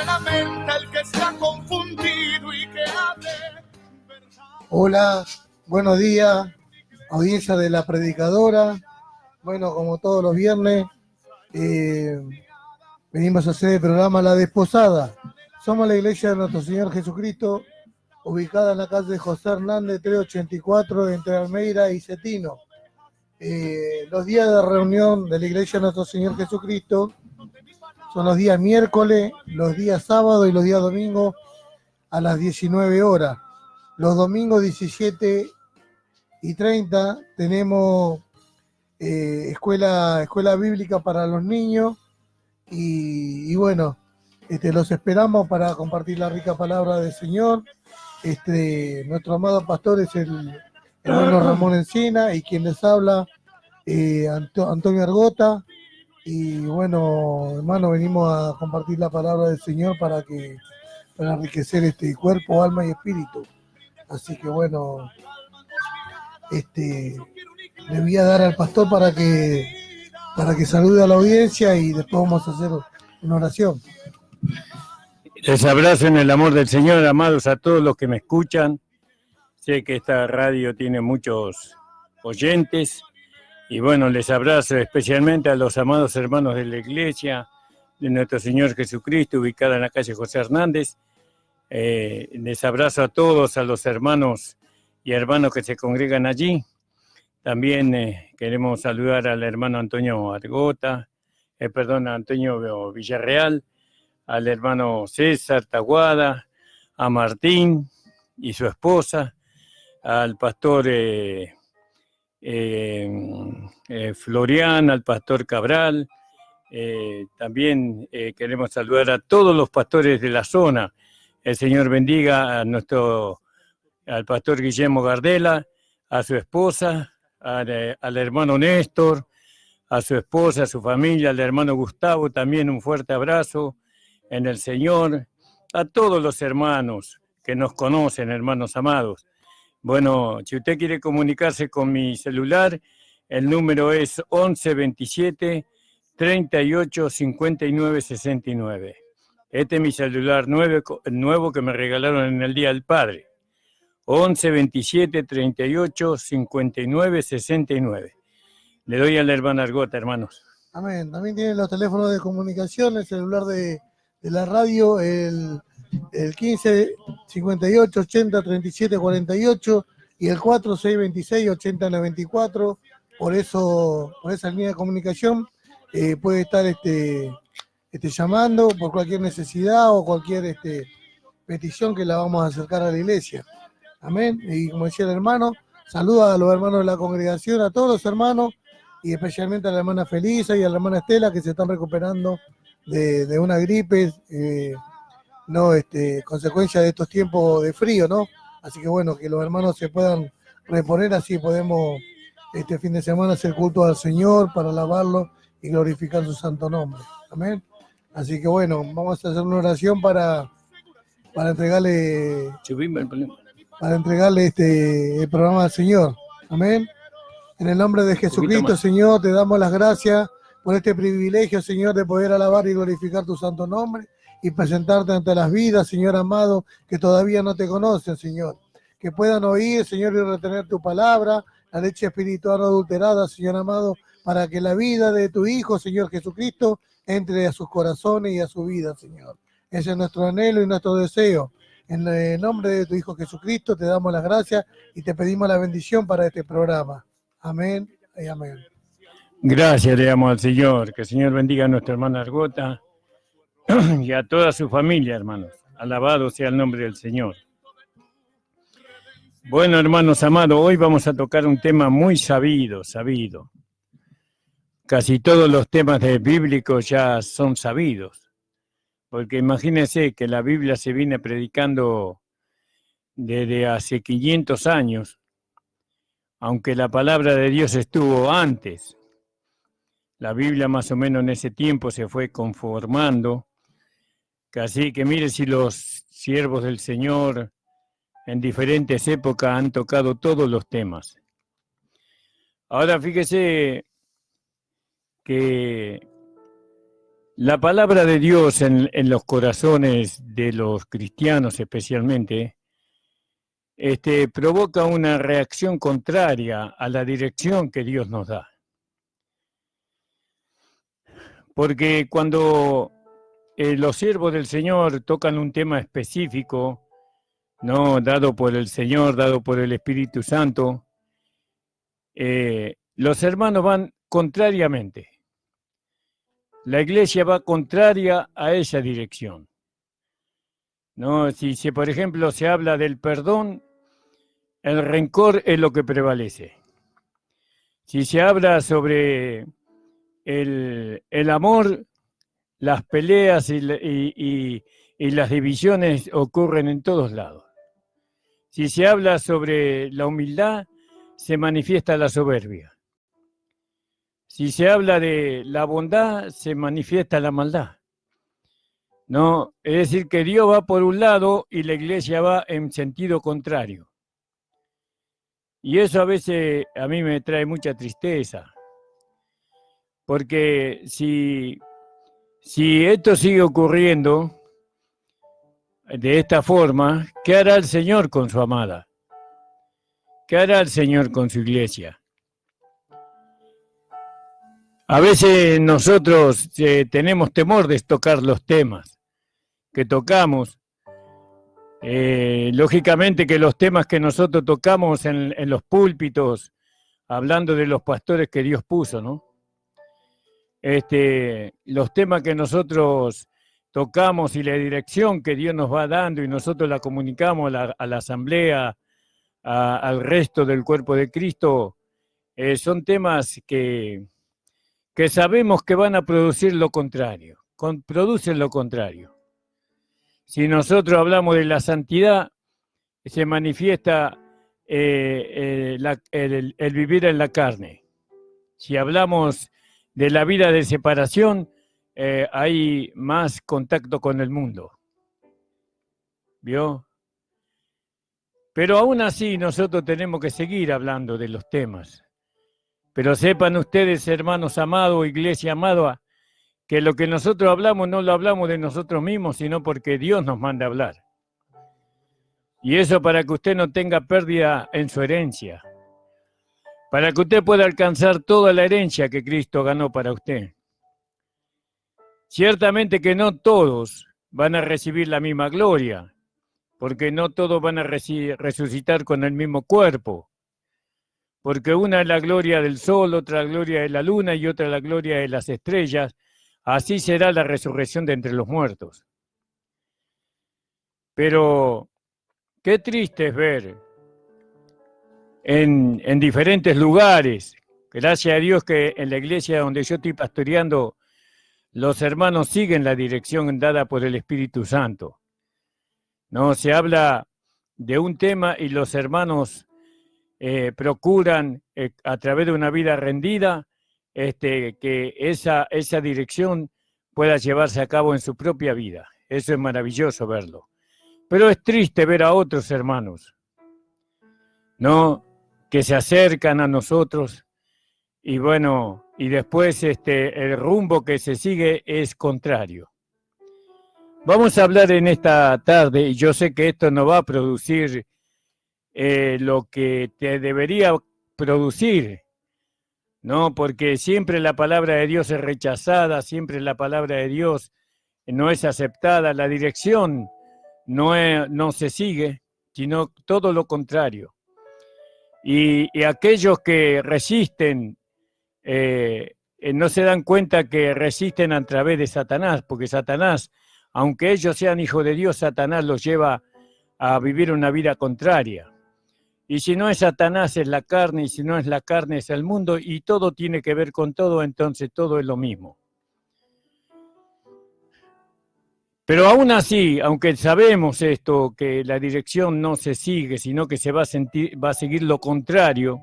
la mente el que está confundido y que hable. Hola, buenos días, audiencia de la predicadora. Bueno, como todos los viernes, venimos a hacer el programa La Desposada. Somos la iglesia de nuestro Señor Jesucristo, ubicada en la calle José Hernández 384, entre Almeida y Cetino. Los días de reunión de la iglesia de nuestro Señor Jesucristo son los días miércoles, los días sábados y los días domingos a las 19 horas. Los domingos 17:30 tenemos escuela bíblica para los niños y bueno, los esperamos para compartir la rica palabra del Señor. Nuestro amado pastor es el hermano Ramón Encina y quien les habla, Antonio Argota. Y bueno, hermano, venimos a compartir la palabra del Señor para enriquecer este cuerpo, alma y espíritu. Así que bueno, le voy a dar al pastor para que salude a la audiencia y después vamos a hacer una oración. Les abrazo en el amor del Señor, amados, a todos los que me escuchan. Sé que esta radio tiene muchos oyentes y bueno, les abrazo especialmente a los amados hermanos de la iglesia de nuestro Señor Jesucristo, ubicada en la calle José Hernández. Les abrazo a todos, a los hermanos y hermanos que se congregan allí. También queremos saludar al hermano Antonio Argota, Antonio Villarreal, al hermano César Taguada, a Martín y su esposa, al pastor Florian, al pastor Cabral. También queremos saludar a todos los pastores de la zona. El Señor bendiga al pastor Guillermo Gardela, a su esposa, al hermano Néstor, a su esposa, a su familia, al hermano Gustavo, también un fuerte abrazo en el Señor, a todos los hermanos que nos conocen, hermanos amados. Bueno, si usted quiere comunicarse con mi celular, el número es 11 27 38 59 69. Este es mi celular nuevo que me regalaron en el Día del Padre. 11 27 38 59 69. Le doy al hermano Argota, hermanos. Amén. También tienen los teléfonos de comunicación, el celular de la radio, el 15 58 80 37 48 y el 4626 80 94. Por esa línea de comunicación puede estar llamando por cualquier necesidad o cualquier petición que la vamos a acercar a la iglesia. Amén. Y como decía el hermano, saluda a los hermanos de la congregación, a todos los hermanos y especialmente a la hermana Felisa y a la hermana Estela, que se están recuperando de una gripe, consecuencia de estos tiempos de frío, ¿no? Así que bueno, que los hermanos se puedan reponer, así podemos este fin de semana hacer culto al Señor para alabarlo y glorificar su santo nombre. Amén. Así que bueno, vamos a hacer una oración para entregarle el programa al Señor. Amén. En el nombre de Jesucristo, Señor, te damos las gracias por este privilegio, Señor, de poder alabar y glorificar tu santo nombre y presentarte ante las vidas, Señor amado, que todavía no te conocen, Señor. Que puedan oír, Señor, y retener tu palabra, la leche espiritual no adulterada, Señor amado, para que la vida de tu Hijo, Señor Jesucristo, entre a sus corazones y a su vida, Señor. Ese es nuestro anhelo y nuestro deseo. En el nombre de tu Hijo Jesucristo te damos las gracias y te pedimos la bendición para este programa. Amén y amén. Gracias le damos al Señor. Que el Señor bendiga a nuestra hermana Argota y a toda su familia, hermanos. Alabado sea el nombre del Señor. Bueno, hermanos amados, hoy vamos a tocar un tema muy sabido. Casi todos los temas bíblicos ya son sabidos. Porque imagínense que la Biblia se viene predicando desde hace 500 años, aunque la palabra de Dios estuvo antes. La Biblia más o menos en ese tiempo se fue conformando. Así que mire si los siervos del Señor en diferentes épocas han tocado todos los temas. Ahora fíjese que La palabra de Dios en los corazones de los cristianos especialmente, provoca una reacción contraria a la dirección que Dios nos da. Porque cuando los siervos del Señor tocan un tema específico, ¿no? Dado por el Señor, dado por el Espíritu Santo, los hermanos van contrariamente. La iglesia va contraria a esa dirección, ¿no? Si por ejemplo se habla del perdón, el rencor es lo que prevalece. Si se habla sobre el amor, las peleas y las divisiones ocurren en todos lados. Si se habla sobre la humildad, se manifiesta la soberbia. Si se habla de la bondad, se manifiesta la maldad. No, es decir, que Dios va por un lado y la iglesia va en sentido contrario. Y eso a veces a mí me trae mucha tristeza, porque si esto sigue ocurriendo de esta forma, ¿qué hará el Señor con su amada? ¿Qué hará el Señor con su iglesia? A veces nosotros tenemos temor de tocar los temas que tocamos. Lógicamente que los temas que nosotros tocamos en los púlpitos, hablando de los pastores que Dios puso, ¿no? Los temas que nosotros tocamos y la dirección que Dios nos va dando y nosotros la comunicamos a la asamblea, al resto del cuerpo de Cristo, son temas que sabemos que van a producir lo contrario, producen lo contrario. Si nosotros hablamos de la santidad, se manifiesta el vivir en la carne. Si hablamos de la vida de separación, hay más contacto con el mundo. ¿Vio? Pero aún así nosotros tenemos que seguir hablando de los temas. Pero sepan ustedes, hermanos amados, iglesia amada, que lo que nosotros hablamos no lo hablamos de nosotros mismos, sino porque Dios nos manda a hablar. Y eso para que usted no tenga pérdida en su herencia, para que usted pueda alcanzar toda la herencia que Cristo ganó para usted. Ciertamente que no todos van a recibir la misma gloria, porque no todos van a resucitar con el mismo cuerpo, porque una es la gloria del sol, otra la gloria de la luna y otra la gloria de las estrellas. Así será la resurrección de entre los muertos. Pero qué triste es ver en diferentes lugares, gracias a Dios que en la iglesia donde yo estoy pastoreando, los hermanos siguen la dirección dada por el Espíritu Santo. No se habla de un tema y los hermanos procuran a través de una vida rendida que esa dirección pueda llevarse a cabo en su propia vida. Eso es maravilloso verlo. Pero es triste ver a otros hermanos, ¿no? Que se acercan a nosotros y bueno, y después el rumbo que se sigue es contrario. Vamos a hablar en esta tarde, y yo sé que esto no va a producir lo que te debería producir, ¿no? Porque siempre la palabra de Dios es rechazada, siempre la palabra de Dios no es aceptada, la dirección no se sigue, sino todo lo contrario. Y aquellos que resisten no se dan cuenta que resisten a través de Satanás, porque Satanás, aunque ellos sean hijos de Dios, Satanás los lleva a vivir una vida contraria. Y si no es Satanás, es la carne, y si no es la carne, es el mundo, y todo tiene que ver con todo, entonces todo es lo mismo. Pero aún así, aunque sabemos esto, que la dirección no se sigue, sino que se va a seguir lo contrario,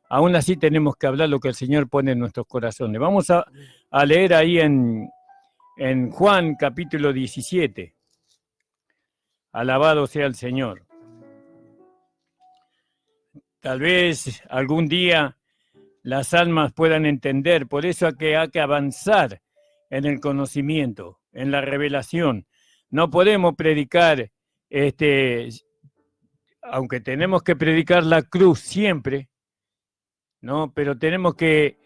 aún así tenemos que hablar lo que el Señor pone en nuestros corazones. Vamos a leer ahí en Juan capítulo 17. Alabado sea el Señor. Tal vez algún día las almas puedan entender, por eso hay que avanzar en el conocimiento, en la revelación. No podemos predicar, aunque tenemos que predicar la cruz siempre, ¿no? Pero tenemos que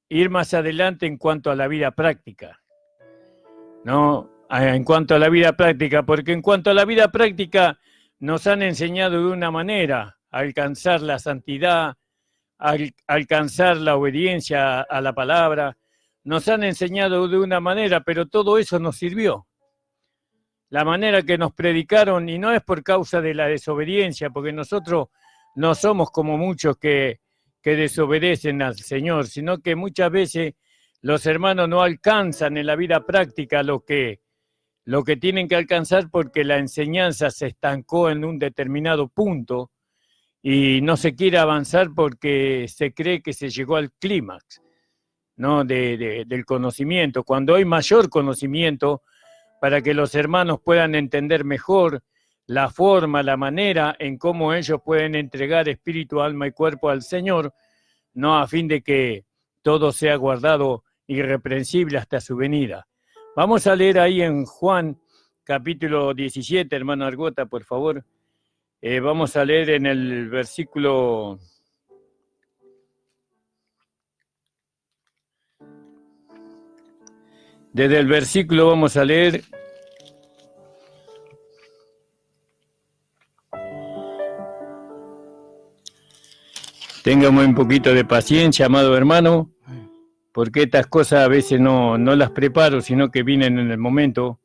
ir más adelante en cuanto a la vida práctica, ¿no? En cuanto a la vida práctica, porque en cuanto a la vida práctica nos han enseñado de una manera a alcanzar la santidad, a alcanzar la obediencia a la palabra, nos han enseñado de una manera, pero todo eso nos sirvió. La manera que nos predicaron, y no es por causa de la desobediencia, porque nosotros no somos como muchos que desobedecen al Señor, sino que muchas veces los hermanos no alcanzan en la vida práctica lo que tienen que alcanzar porque la enseñanza se estancó en un determinado punto y no se quiere avanzar porque se cree que se llegó al clímax, ¿no? del conocimiento. Cuando hay mayor conocimiento, para que los hermanos puedan entender mejor la forma, la manera en cómo ellos pueden entregar espíritu, alma y cuerpo al Señor, no a fin de que todo sea guardado irreprensible hasta su venida. Vamos a leer ahí en Juan capítulo 17, hermano Argota, por favor. Vamos a leer en el versículo... Desde el versículo vamos a leer... Téngame un poquito de paciencia, amado hermano, porque estas cosas a veces no las preparo, sino que vienen en el momento.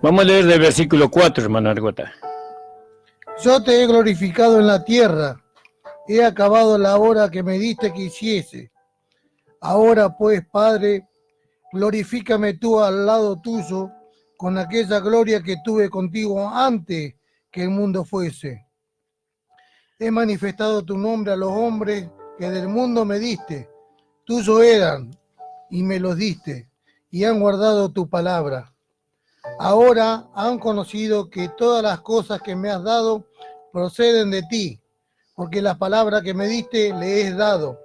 Vamos a leer del versículo 4, hermano Argota. Yo te he glorificado en la tierra, he acabado la hora que me diste que hiciese. Ahora pues, Padre, glorifícame tú al lado tuyo con aquella gloria que tuve contigo antes que el mundo fuese. He manifestado tu nombre a los hombres que del mundo me diste. Tuyo eran y me los diste y han guardado tu palabra. Ahora han conocido que todas las cosas que me has dado proceden de ti, porque la palabra que me diste le he dado.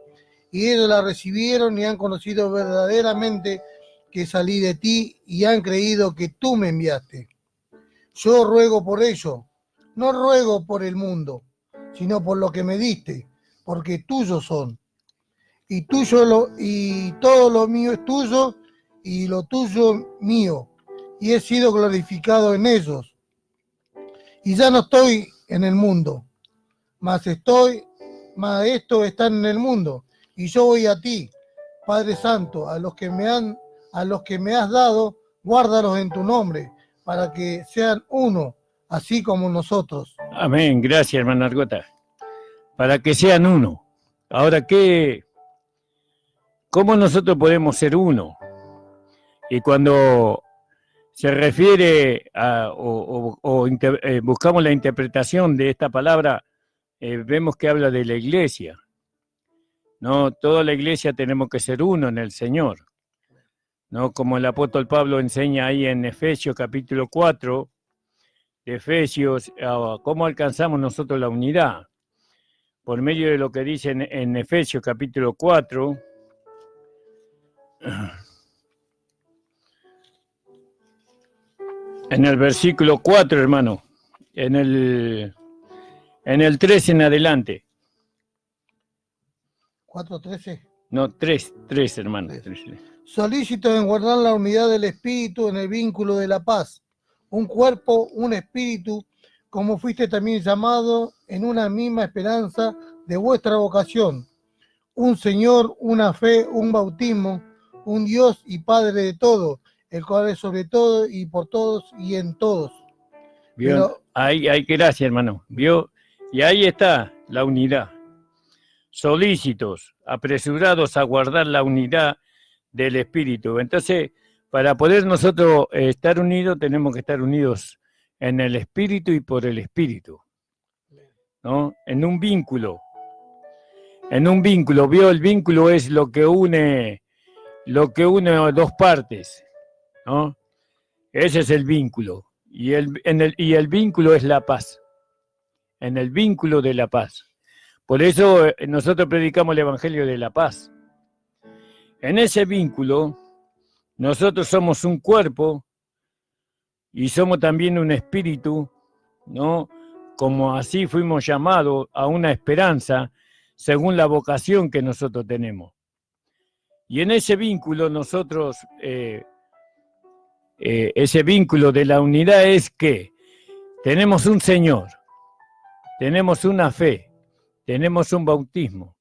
Y ellos la recibieron y han conocido verdaderamente que salí de ti y han creído que tú me enviaste. Yo ruego por ello, no ruego por el mundo, sino por lo que me diste, porque tuyos son. Y todo lo mío es tuyo y lo tuyo mío. Y he sido glorificado en ellos. Y ya no estoy en el mundo, mas estos están en el mundo. Y yo voy a ti, Padre Santo, a los que me has dado, guárdalos en tu nombre, para que sean uno, así como nosotros. Amén, gracias, hermano Argota. Para que sean uno. Ahora, ¿cómo nosotros podemos ser uno? Y cuando se refiere buscamos la interpretación de esta palabra, vemos que habla de la iglesia. No, toda la iglesia tenemos que ser uno en el Señor, ¿no? Como el apóstol Pablo enseña ahí en Efesios capítulo 4, de Efesios, cómo alcanzamos nosotros la unidad, por medio de lo que dice en Efesios capítulo 4, en el versículo 4, hermano, en el 3 en adelante. 4:13. No, 3, hermano. 3. Solícitos en guardar la unidad del espíritu en el vínculo de la paz. Un cuerpo, un espíritu, como fuiste también llamado en una misma esperanza de vuestra vocación. Un Señor, una fe, un bautismo, un Dios y Padre de todo, el cual es sobre todo y por todos y en todos. ¿Vio? Pero, Hay que gracias, hermano. ¿Vio? Y ahí está la unidad. Solícitos, apresurados a guardar la unidad del Espíritu. Entonces, para poder nosotros estar unidos, tenemos que estar unidos en el Espíritu y por el Espíritu, ¿no? En un vínculo. ¿Vio? El vínculo es lo que une dos partes, ¿no? Ese es el vínculo. y el vínculo es la paz. En el vínculo de la paz. Por eso nosotros predicamos el Evangelio de la paz. En ese vínculo, nosotros somos un cuerpo y somos también un espíritu, ¿no? Como así fuimos llamados a una esperanza según la vocación que nosotros tenemos. Y en ese vínculo nosotros, ese vínculo de la unidad es que tenemos un Señor, tenemos una fe, tenemos un bautismo,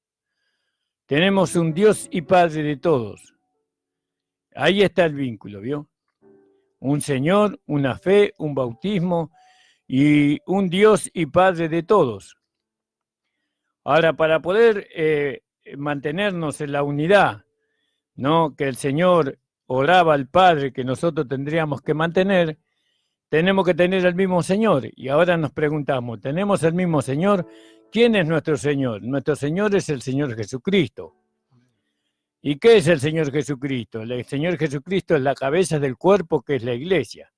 tenemos un Dios y Padre de todos. Ahí está el vínculo, ¿vio? Un Señor, una fe, un bautismo y un Dios y Padre de todos. Ahora, para poder mantenernos en la unidad, ¿no? Que el Señor oraba al Padre que nosotros tendríamos que mantener, tenemos que tener el mismo Señor. Y ahora nos preguntamos, ¿tenemos el mismo Señor? ¿Quién es nuestro Señor? Nuestro Señor es el Señor Jesucristo. ¿Y qué es el Señor Jesucristo? El Señor Jesucristo es la cabeza del cuerpo que es la iglesia.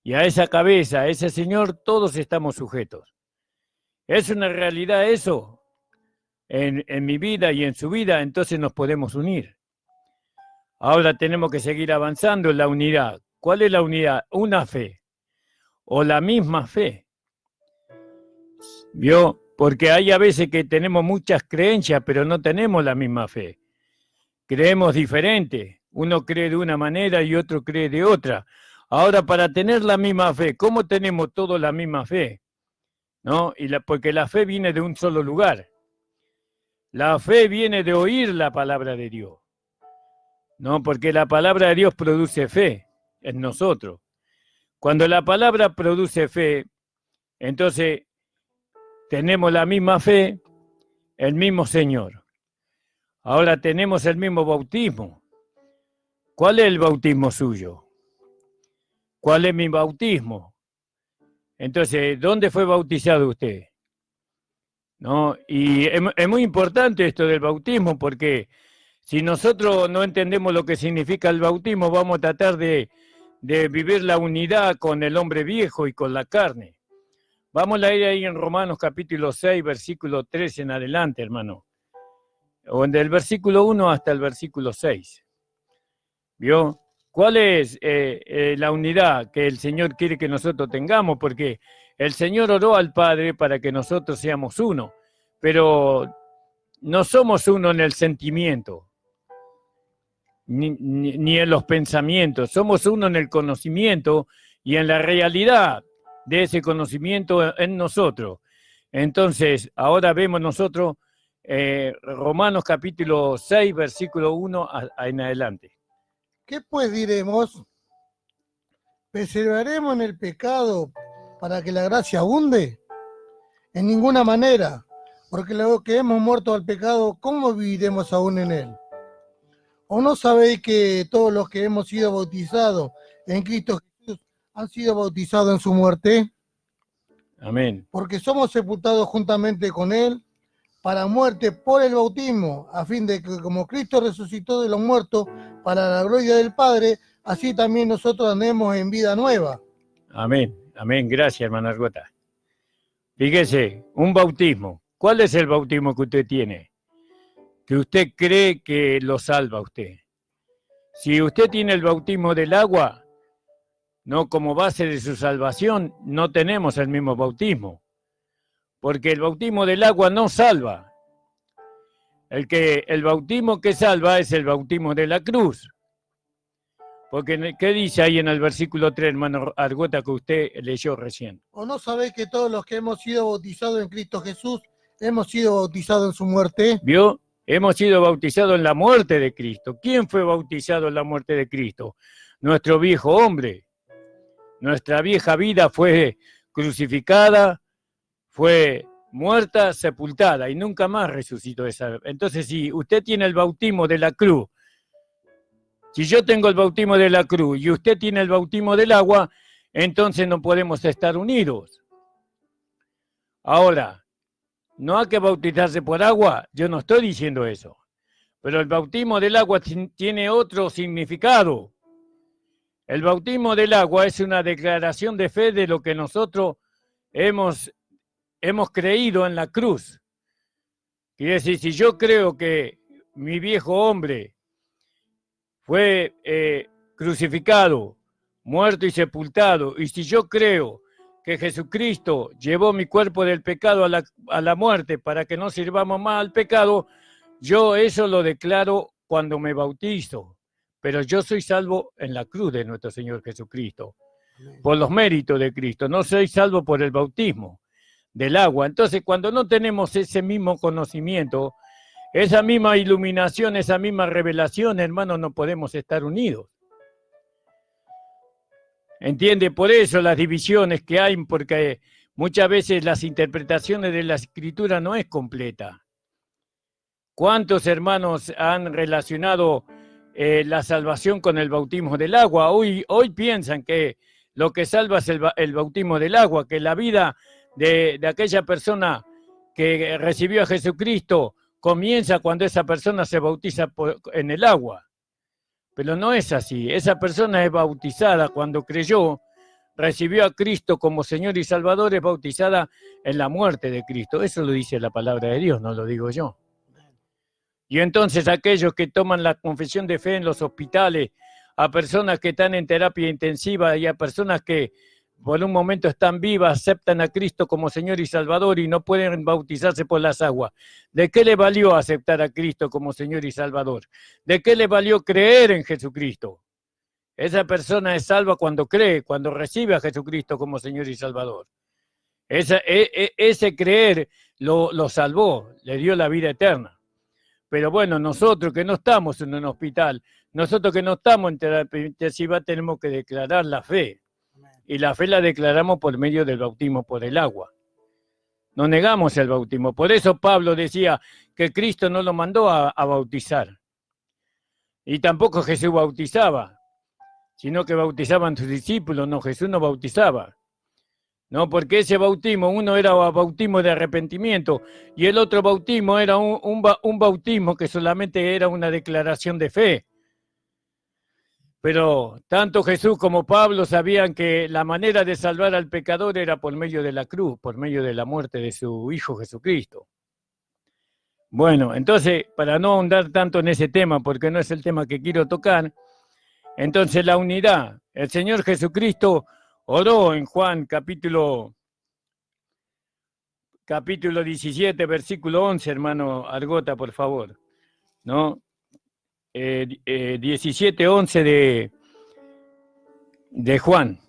Y a esa cabeza, a ese Señor, todos estamos sujetos. ¿Es una realidad eso? En mi vida y en su vida, entonces nos podemos unir. Ahora tenemos que seguir avanzando en la unidad. ¿Cuál es la unidad? Una fe. O la misma fe. ¿Vio? Porque hay a veces que tenemos muchas creencias, pero no tenemos la misma fe. Creemos diferente. Uno cree de una manera y otro cree de otra. Ahora, para tener la misma fe, ¿cómo tenemos todos la misma fe? ¿No? Porque la fe viene de un solo lugar. La fe viene de oír la palabra de Dios. ¿No? Porque la palabra de Dios produce fe en nosotros. Cuando la palabra produce fe, entonces tenemos la misma fe, el mismo Señor. Ahora tenemos el mismo bautismo. ¿Cuál es el bautismo suyo? ¿Cuál es mi bautismo? Entonces, ¿dónde fue bautizado usted? ¿No? Y es muy importante esto del bautismo, porque si nosotros no entendemos lo que significa el bautismo, vamos a tratar de vivir la unidad con el hombre viejo y con la carne. Vamos a ir ahí en Romanos capítulo 6, versículo 3 en adelante, hermano. O del versículo 1 hasta el versículo 6. ¿Vio? ¿Cuál es la unidad que el Señor quiere que nosotros tengamos? Porque el Señor oró al Padre para que nosotros seamos uno, pero no somos uno en el sentimiento, ni en los pensamientos. Somos uno en el conocimiento y en la realidad de ese conocimiento en nosotros. Entonces, ahora vemos nosotros Romanos capítulo 6, versículo 1 en adelante. ¿Qué pues diremos? ¿Perseveraremos en el pecado para que la gracia abunde? En ninguna manera, porque luego que hemos muerto al pecado, ¿cómo viviremos aún en él? ¿O no sabéis que todos los que hemos sido bautizados en Cristo Jesús han sido bautizados en su muerte? Amén. Porque somos sepultados juntamente con él para muerte por el bautismo, a fin de que como Cristo resucitó de los muertos para la gloria del Padre, así también nosotros andemos en vida nueva. Amén, amén. Gracias, hermana Argota. Fíjese, un bautismo. ¿Cuál es el bautismo que usted tiene? Que usted cree que lo salva a usted. Si usted tiene el bautismo del agua, no como base de su salvación, no tenemos el mismo bautismo. Porque el bautismo del agua no salva. El bautismo que salva es el bautismo de la cruz. Porque, ¿qué dice ahí en el versículo 3, hermano Argota, que usted leyó recién? ¿O no sabéis que todos los que hemos sido bautizados en Cristo Jesús, hemos sido bautizados en su muerte? ¿Vio? Hemos sido bautizados en la muerte de Cristo. ¿Quién fue bautizado en la muerte de Cristo? Nuestro viejo hombre. Nuestra vieja vida fue crucificada, fue muerta, sepultada y nunca más resucitó esa. Entonces, si usted tiene el bautismo de la cruz, si yo tengo el bautismo de la cruz y usted tiene el bautismo del agua, entonces no podemos estar unidos. Ahora, no hay que bautizarse por agua, yo no estoy diciendo eso, pero el bautismo del agua tiene otro significado. El bautismo del agua es una declaración de fe de lo que nosotros hemos creído en la cruz. Quiere decir, si yo creo que mi viejo hombre fue crucificado, muerto y sepultado, y si yo creo que Jesucristo llevó mi cuerpo del pecado a la muerte para que no sirvamos más al pecado, yo eso lo declaro cuando me bautizo, pero yo soy salvo en la cruz de nuestro Señor Jesucristo, por los méritos de Cristo, no soy salvo por el bautismo del agua. Entonces, cuando no tenemos ese mismo conocimiento, esa misma iluminación, esa misma revelación, hermanos, no podemos estar unidos. ¿Entiende? Por eso las divisiones que hay, porque muchas veces las interpretaciones de la Escritura no es completa. ¿Cuántos hermanos han relacionado la salvación con el bautismo del agua? Hoy piensan que lo que salva es el bautismo del agua, que la vida de aquella persona que recibió a Jesucristo comienza cuando esa persona se bautiza en el agua. Pero no es así. Esa persona es bautizada cuando creyó, recibió a Cristo como Señor y Salvador, es bautizada en la muerte de Cristo. Eso lo dice la palabra de Dios, no lo digo yo. Y entonces aquellos que toman la confesión de fe en los hospitales, a personas que están en terapia intensiva y a personas que por un momento están vivas, aceptan a Cristo como Señor y Salvador y no pueden bautizarse por las aguas. ¿De qué le valió aceptar a Cristo como Señor y Salvador? ¿De qué le valió creer en Jesucristo? Esa persona es salva cuando cree, cuando recibe a Jesucristo como Señor y Salvador. Ese creer lo salvó, le dio la vida eterna. Pero bueno, nosotros que no estamos en un hospital, nosotros que no estamos en terapia intensiva, tenemos que declarar la fe. Y la fe la declaramos por medio del bautismo por el agua. No negamos el bautismo. Por eso Pablo decía que Cristo no lo mandó a bautizar. Y tampoco Jesús bautizaba, sino que bautizaban sus discípulos. No, Jesús no bautizaba. No, porque ese bautismo, uno era bautismo de arrepentimiento y el otro bautismo era un bautismo que solamente era una declaración de fe. Pero tanto Jesús como Pablo sabían que la manera de salvar al pecador era por medio de la cruz, por medio de la muerte de su Hijo Jesucristo. Bueno, entonces, para no ahondar tanto en ese tema, porque no es el tema que quiero tocar, entonces la unidad. El Señor Jesucristo oró en Juan capítulo 17, versículo 11, hermano Argota, por favor, ¿no? 17:11 de Juan.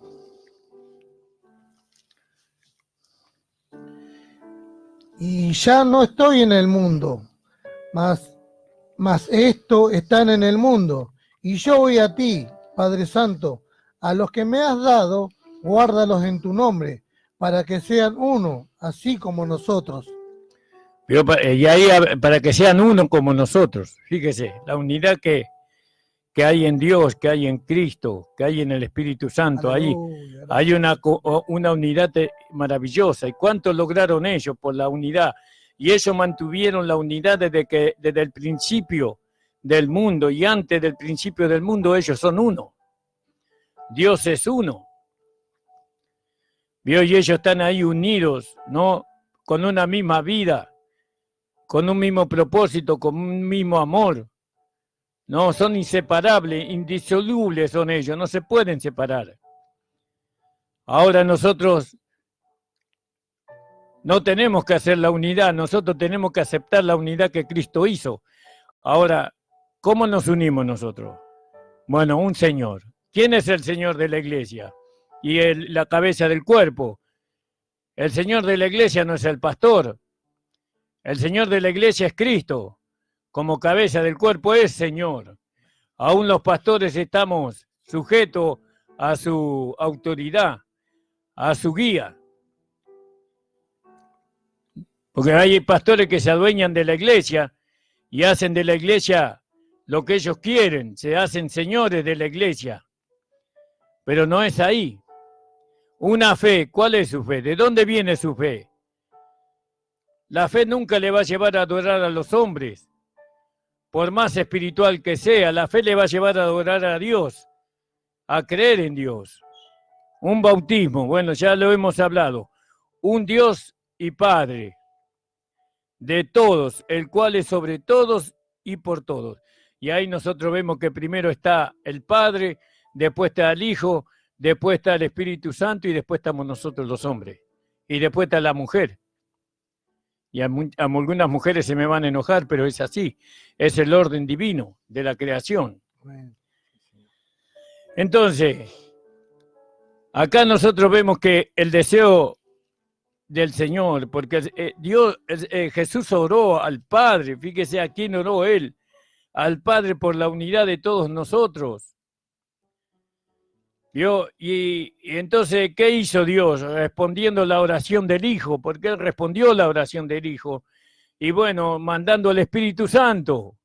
Y ya no estoy en el mundo, mas esto están en el mundo, y yo voy a ti, Padre Santo, a los que me has dado, guárdalos en tu nombre, para que sean uno, así como nosotros. Y ahí, para que sean uno como nosotros, fíjese, la unidad que hay en Dios, que hay en Cristo, que hay en el Espíritu Santo, ahí hay una unidad maravillosa. ¿Y cuánto lograron ellos por la unidad? Y ellos mantuvieron la unidad desde el principio del mundo, y antes del principio del mundo ellos son uno. Dios es uno. ¿Vio? Y ellos están ahí unidos, ¿no? Con una misma vida, con un mismo propósito, con un mismo amor. No, son inseparables, indisolubles son ellos, no se pueden separar. Ahora nosotros no tenemos que hacer la unidad, nosotros tenemos que aceptar la unidad que Cristo hizo. Ahora, ¿cómo nos unimos nosotros? Bueno, un Señor. ¿Quién es el Señor de la iglesia? Y la cabeza del cuerpo. El Señor de la iglesia no es el pastor. El Señor de la iglesia es Cristo. Como cabeza del cuerpo es Señor. Aún los pastores estamos sujetos a su autoridad, a su guía. Porque hay pastores que se adueñan de la iglesia y hacen de la iglesia lo que ellos quieren, se hacen señores de la iglesia. Pero no es ahí. Una fe, ¿cuál es su fe? ¿De dónde viene su fe? La fe nunca le va a llevar a adorar a los hombres. Por más espiritual que sea, la fe le va a llevar a adorar a Dios. a creer en Dios. Un bautismo, bueno, ya lo hemos hablado. Un Dios y Padre de todos, el cual es sobre todos y por todos. Y ahí nosotros vemos que primero está el Padre, después está el Hijo, después está el Espíritu Santo y después estamos nosotros los hombres. Y después está la mujer. Y a algunas mujeres se me van a enojar, pero es así. Es el orden divino de la creación. Entonces, acá nosotros vemos que el deseo del Señor, porque Jesús oró al Padre, fíjese a quién oró él, al Padre por la unidad de todos nosotros. Y entonces, ¿qué hizo Dios? Respondiendo la oración del Hijo, porque Él respondió la oración del Hijo. Y bueno, mandando al Espíritu Santo,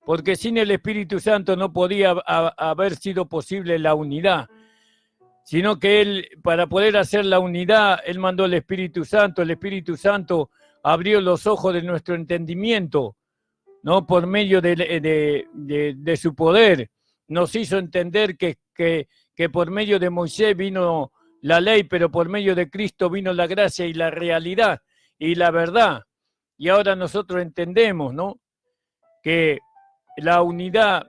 porque sin el Espíritu Santo no podía haber sido posible la unidad, sino que Él, para poder hacer la unidad, Él mandó al Espíritu Santo. El Espíritu Santo abrió los ojos de nuestro entendimiento, ¿no? Por medio de su poder. Nos hizo entender que por medio de Moisés vino la ley, pero por medio de Cristo vino la gracia y la realidad y la verdad. Y ahora nosotros entendemos, ¿no?, que la unidad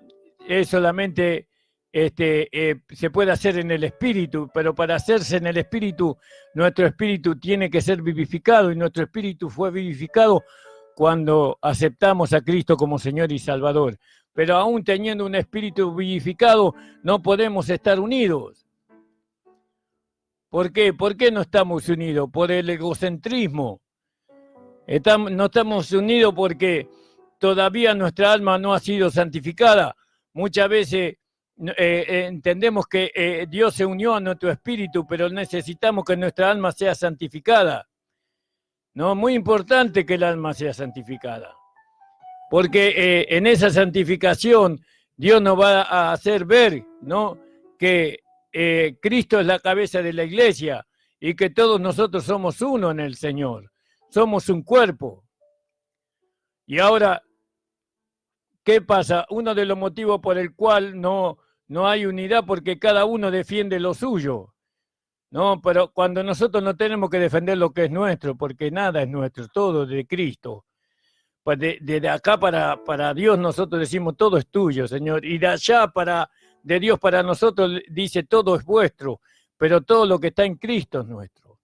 es solamente, se puede hacer en el Espíritu, pero para hacerse en el Espíritu, nuestro espíritu tiene que ser vivificado, y nuestro espíritu fue vivificado cuando aceptamos a Cristo como Señor y Salvador. Pero aún teniendo un espíritu vivificado, no podemos estar unidos. ¿Por qué? ¿Por qué no estamos unidos? Por el egocentrismo. No estamos unidos porque todavía nuestra alma no ha sido santificada. Muchas veces entendemos que Dios se unió a nuestro espíritu, pero necesitamos que nuestra alma sea santificada. No, muy importante que el alma sea santificada. Porque en esa santificación Dios nos va a hacer ver, ¿no?, que Cristo es la cabeza de la iglesia y que todos nosotros somos uno en el Señor. Somos un cuerpo. Y ahora, ¿qué pasa? Uno de los motivos por el cual no hay unidad, porque cada uno defiende lo suyo, ¿no? Pero cuando nosotros no tenemos que defender lo que es nuestro, porque nada es nuestro, todo es de Cristo. Pues de acá para Dios nosotros decimos todo es tuyo, Señor, y de allá de Dios para nosotros dice todo es vuestro, pero todo lo que está en Cristo es nuestro.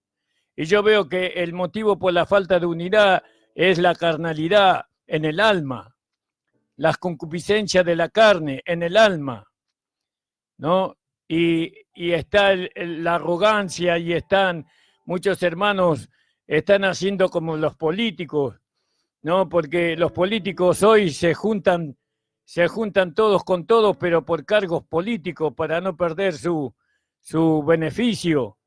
Y yo veo que el motivo por la falta de unidad es la carnalidad en el alma, las concupiscencias de la carne en el alma, ¿no? Y está la arrogancia, y están muchos hermanos, están haciendo como los políticos, ¿no? Porque los políticos hoy se juntan todos con todos, pero por cargos políticos, para no perder su beneficio,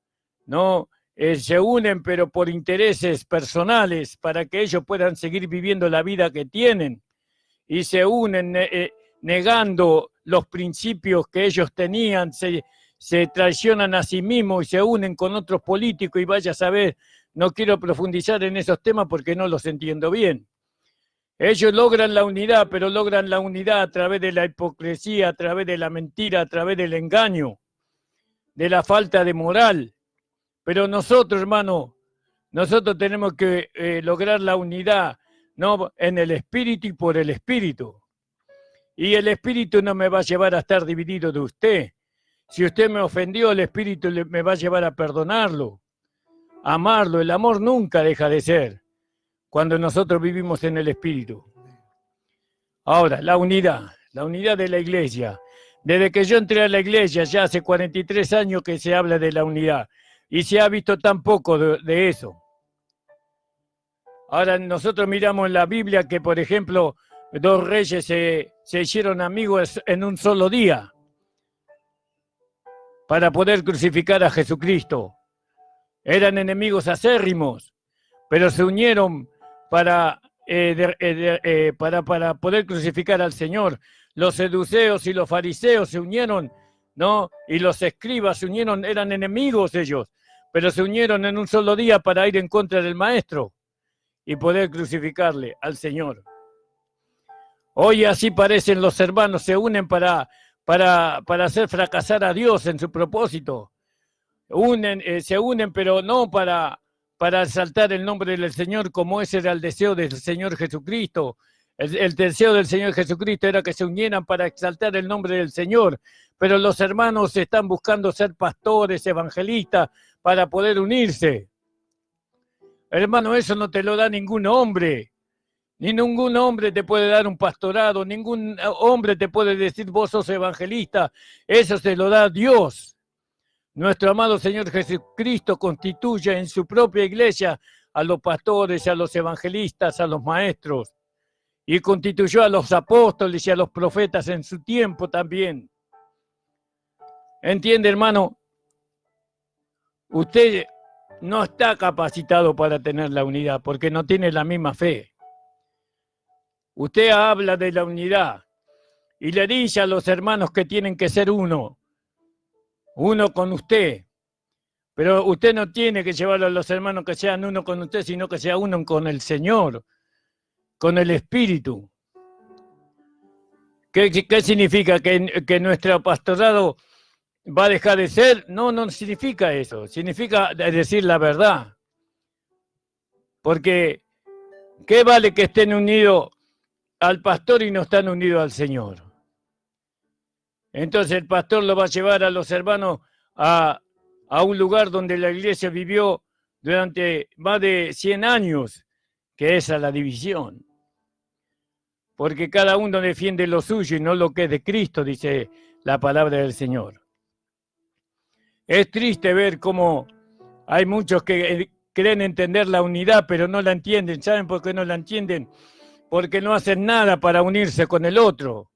¿no? Se unen, pero por intereses personales, para que ellos puedan seguir viviendo la vida que tienen, y se unen negando los principios que ellos tenían, se traicionan a sí mismos y se unen con otros políticos, y vaya a saber. No quiero profundizar en esos temas porque no los entiendo bien. Ellos logran la unidad, pero logran la unidad a través de la hipocresía, a través de la mentira, a través del engaño, de la falta de moral. Pero nosotros, hermano, nosotros tenemos que lograr la unidad, ¿no?, en el Espíritu y por el Espíritu. Y el Espíritu no me va a llevar a estar dividido de usted. Si usted me ofendió, el Espíritu me va a llevar a perdonarlo, a amarlo. El amor nunca deja de ser cuando nosotros vivimos en el Espíritu. Ahora, la unidad de la iglesia. Desde que yo entré a la iglesia, ya hace 43 años que se habla de la unidad, y se ha visto tan poco de eso. Ahora nosotros miramos en la Biblia que, por ejemplo, 2 reyes se hicieron amigos en un solo día para poder crucificar a Jesucristo. Eran enemigos acérrimos, pero se unieron para poder crucificar al Señor. Los seduceos y los fariseos se unieron, ¿no? Y los escribas se unieron, eran enemigos ellos, pero se unieron en un solo día para ir en contra del Maestro y poder crucificarle al Señor. Hoy así parecen los hermanos, se unen para para hacer fracasar a Dios en su propósito. Se unen, pero no para exaltar el nombre del Señor, como ese era el deseo del Señor Jesucristo. El deseo del Señor Jesucristo era que se unieran para exaltar el nombre del Señor, pero los hermanos están buscando ser pastores, evangelistas, para poder unirse. Hermano, eso no te lo da ningún hombre. Ni ningún hombre te puede dar un pastorado, ningún hombre te puede decir vos sos evangelista. Eso se lo da Dios. Nuestro amado Señor Jesucristo constituye en su propia iglesia a los pastores, a los evangelistas, a los maestros. Y constituyó a los apóstoles y a los profetas en su tiempo también. ¿Entiende, hermano? Usted no está capacitado para tener la unidad porque no tiene la misma fe. Usted habla de la unidad y le dice a los hermanos que tienen que ser uno con usted. Pero usted no tiene que llevar a los hermanos que sean uno con usted, sino que sea uno con el Señor, con el Espíritu. ¿Qué significa? ¿Que nuestro pastorado va a dejar de ser? No significa eso. Significa decir la verdad. Porque, ¿qué vale que estén unidos al pastor y no están unidos al Señor? Entonces el pastor lo va a llevar a los hermanos a un lugar donde la iglesia vivió durante más de 100 años, que es a la división. Porque cada uno defiende lo suyo y no lo que es de Cristo, dice la palabra del Señor. Es triste ver cómo hay muchos que creen entender la unidad, pero no la entienden. ¿Saben por qué no la entienden? Porque no hacen nada para unirse con el otro,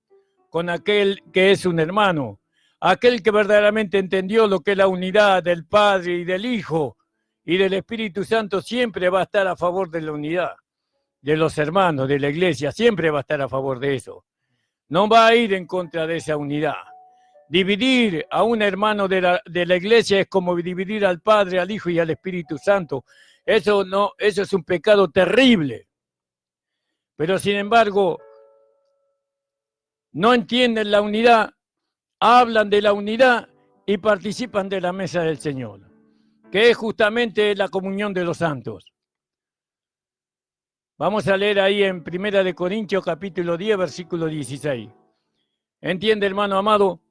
con aquel que es un hermano. Aquel que verdaderamente entendió lo que es la unidad del Padre y del Hijo y del Espíritu Santo siempre va a estar a favor de la unidad de los hermanos, de la iglesia, siempre va a estar a favor de eso. No va a ir en contra de esa unidad. Dividir a un hermano de la iglesia es como dividir al Padre, al Hijo y al Espíritu Santo. Eso es un pecado terrible. Pero sin embargo, no entienden la unidad, hablan de la unidad y participan de la mesa del Señor, que es justamente la comunión de los santos. Vamos a leer ahí en 1 Corintios capítulo 10, versículo 16. ¿Entiende, hermano amado?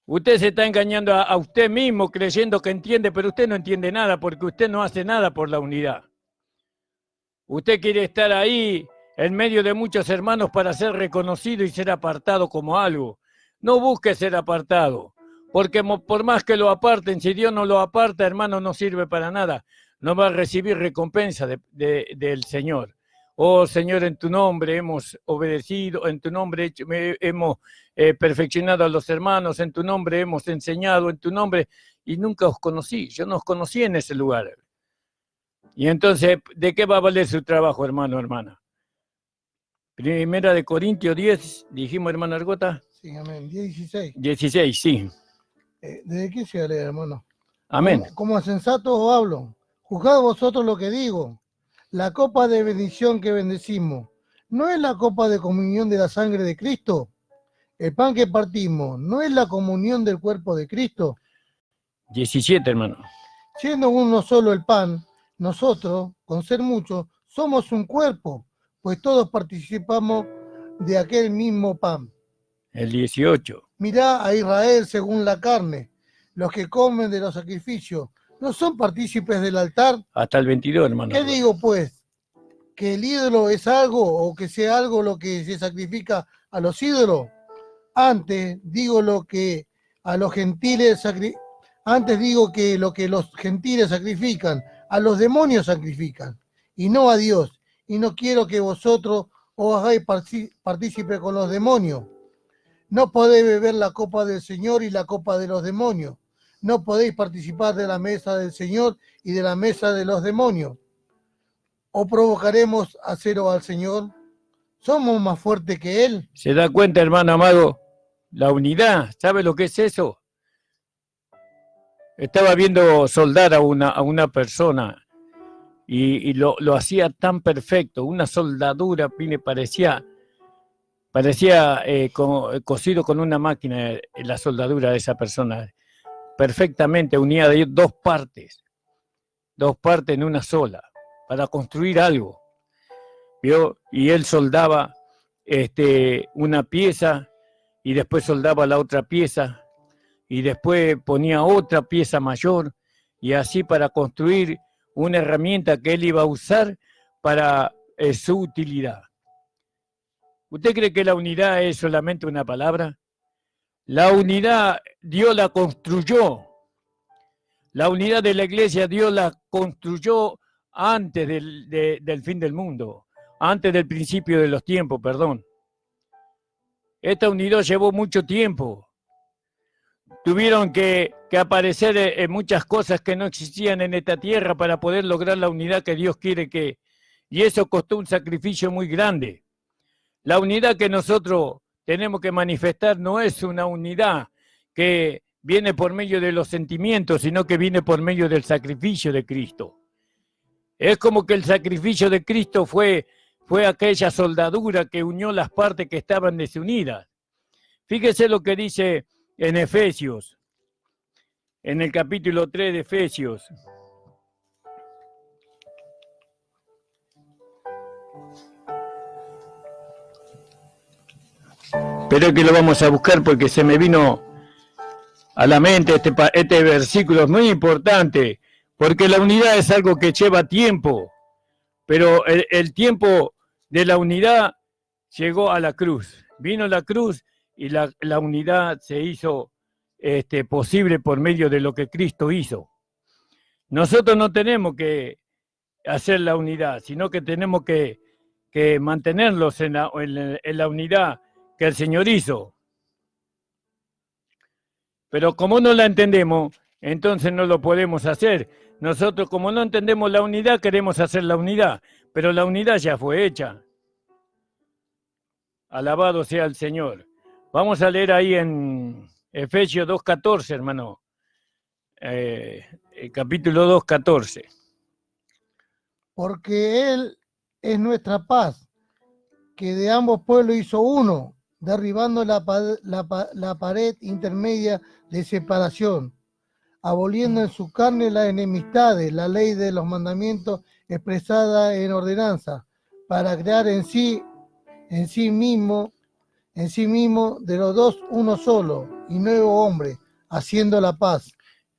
Usted se está engañando a usted mismo creyendo que entiende, pero usted no entiende nada porque usted no hace nada por la unidad. Usted quiere estar ahí en medio de muchos hermanos para ser reconocido y ser apartado como algo. No busque ser apartado, porque por más que lo aparten, si Dios no lo aparta, hermano, no sirve para nada. No va a recibir recompensa del Señor. Oh Señor, en tu nombre hemos obedecido, en tu nombre hemos perfeccionado a los hermanos, en tu nombre hemos enseñado, en tu nombre, y nunca os conocí. Yo no os conocí en ese lugar. Y entonces, ¿de qué va a valer su trabajo, hermano, hermana? 1 Corintios 10, dijimos, hermano Argota. Sí, amén. 16. 16, sí. ¿Desde qué se lee, hermano? Amén. Como sensato os hablo. Juzgad vosotros lo que digo. La copa de bendición que bendecimos, ¿no es la copa de comunión de la sangre de Cristo? El pan que partimos, ¿no es la comunión del cuerpo de Cristo? 17, hermano. Siendo uno solo el pan, nosotros, con ser muchos, somos un cuerpo, pues todos participamos de aquel mismo pan. El 18. Mirá a Israel según la carne. Los que comen de los sacrificios, ¿no son partícipes del altar? Hasta el 22, hermano. ¿Qué digo, pues? ¿Que el ídolo es algo o que sea algo lo que se sacrifica a los ídolos? Antes digo lo que a los gentiles lo que los gentiles sacrifican, a los demonios sacrifican, y no a Dios. Y no quiero que vosotros os hagáis partícipe con los demonios. No podéis beber la copa del Señor y la copa de los demonios. No podéis participar de la mesa del Señor y de la mesa de los demonios. ¿O provocaremos a cero al Señor? ¿Somos más fuertes que Él? ¿Se da cuenta, hermano amado? La unidad, ¿sabe lo que es eso? Estaba viendo soldar a una persona y lo hacía tan perfecto, una soldadura, me parecía Parecía cosido con una máquina la soldadura de esa persona, perfectamente unida de dos partes en una sola, para construir algo. ¿Vio? Y él soldaba una pieza y después soldaba la otra pieza y después ponía otra pieza mayor y así para construir una herramienta que él iba a usar para su utilidad. ¿Usted cree que la unidad es solamente una palabra? La unidad Dios la construyó. La unidad de la iglesia Dios la construyó antes del fin del mundo, antes del principio de los tiempos, perdón. Esta unidad llevó mucho tiempo. Tuvieron que aparecer muchas cosas que no existían en esta tierra para poder lograr la unidad que Dios quiere que... Y eso costó un sacrificio muy grande. La unidad que nosotros tenemos que manifestar no es una unidad que viene por medio de los sentimientos, sino que viene por medio del sacrificio de Cristo. Es como que el sacrificio de Cristo fue aquella soldadura que unió las partes que estaban desunidas. Fíjese lo que dice en Efesios, en el capítulo 3 de Efesios. Pero que lo vamos a buscar porque se me vino a la mente este versículo es muy importante, porque la unidad es algo que lleva tiempo, pero el tiempo de la unidad llegó a la cruz. Vino la cruz y la unidad se hizo posible por medio de lo que Cristo hizo. Nosotros no tenemos que hacer la unidad, sino que tenemos que mantenerlos en la unidad que el Señor hizo. Pero como no la entendemos, entonces no lo podemos hacer. Nosotros, como no entendemos la unidad, queremos hacer la unidad, pero la unidad ya fue hecha. Alabado sea el Señor. Vamos a leer ahí en Efesios 2:14, hermano. Capítulo 2:14. Porque Él es nuestra paz, que de ambos pueblos hizo uno, derribando la pared intermedia de separación, aboliendo en su carne las enemistades, la ley de los mandamientos expresada en ordenanza, para crear en sí mismo de los dos uno solo y nuevo hombre, haciendo la paz.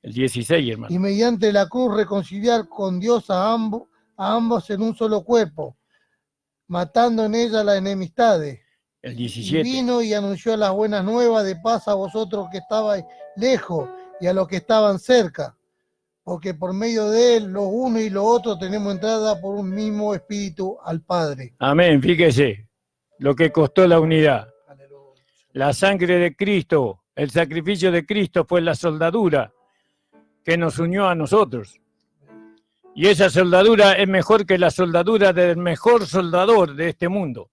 El 16, hermano. Y mediante la cruz reconciliar con Dios a ambos en un solo cuerpo, matando en ella las enemistades. El 17. Y vino y anunció las buenas nuevas de paz a vosotros que estabais lejos y a los que estaban cerca, porque por medio de él, los unos y los otros, tenemos entrada por un mismo espíritu al Padre. Amén, fíjese lo que costó la unidad. La sangre de Cristo, el sacrificio de Cristo fue la soldadura que nos unió a nosotros. Y esa soldadura es mejor que la soldadura del mejor soldador de este mundo.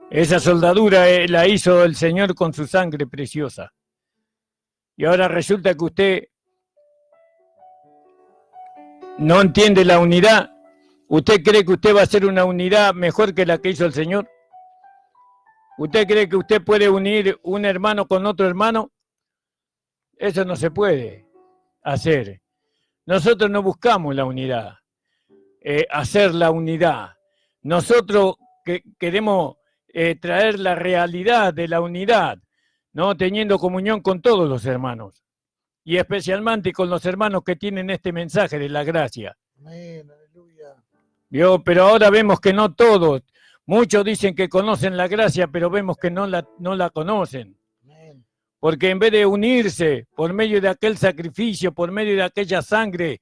Esa soldadura la hizo el Señor con su sangre preciosa. Y ahora resulta que usted no entiende la unidad. ¿Usted cree que usted va a hacer una unidad mejor que la que hizo el Señor? ¿Usted cree que usted puede unir un hermano con otro hermano? Eso no se puede hacer. Nosotros no buscamos la unidad, hacer la unidad. Nosotros queremos traer la realidad de la unidad, ¿no? Teniendo comunión con todos los hermanos y especialmente con los hermanos que tienen este mensaje de la gracia. Amén, aleluya. ¿Vio? Pero ahora vemos que no todos. Muchos dicen que conocen la gracia, pero vemos que no la conocen. Amén. Porque en vez de unirse por medio de aquel sacrificio, por medio de aquella sangre,